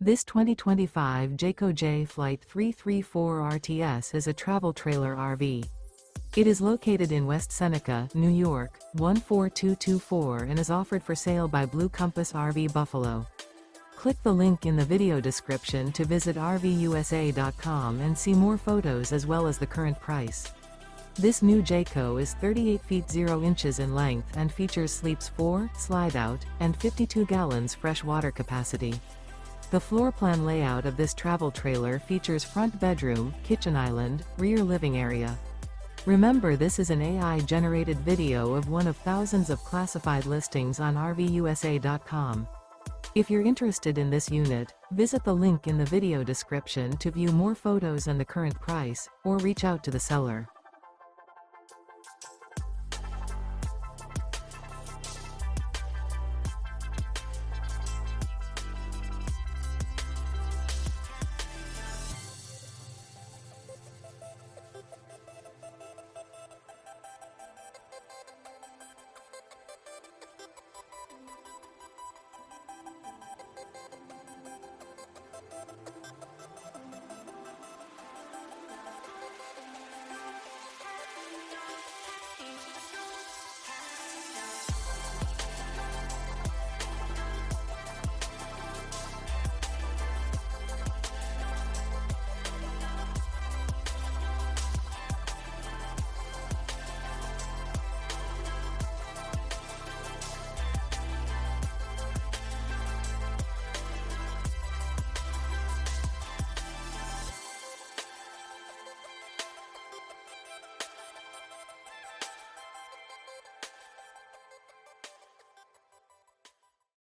This 2025 Jayco Jay Flight 334 RTS is a travel trailer RV. It is located in West Seneca, New York, 14224 and is offered for sale by Blue Compass RV Buffalo. Click the link in the video description to visit RVUSA.com and see more photos as well as the current price. This new Jayco is 38 feet 0 inches in length and features sleeps 4, slide-out, and 52 gallons fresh water capacity. The floor plan layout of this travel trailer features front bedroom, kitchen island, rear living area. Remember, this is an AI-generated video of one of thousands of classified listings on RVUSA.com. If you're interested in this unit, visit the link in the video description to view more photos and the current price, or reach out to the seller.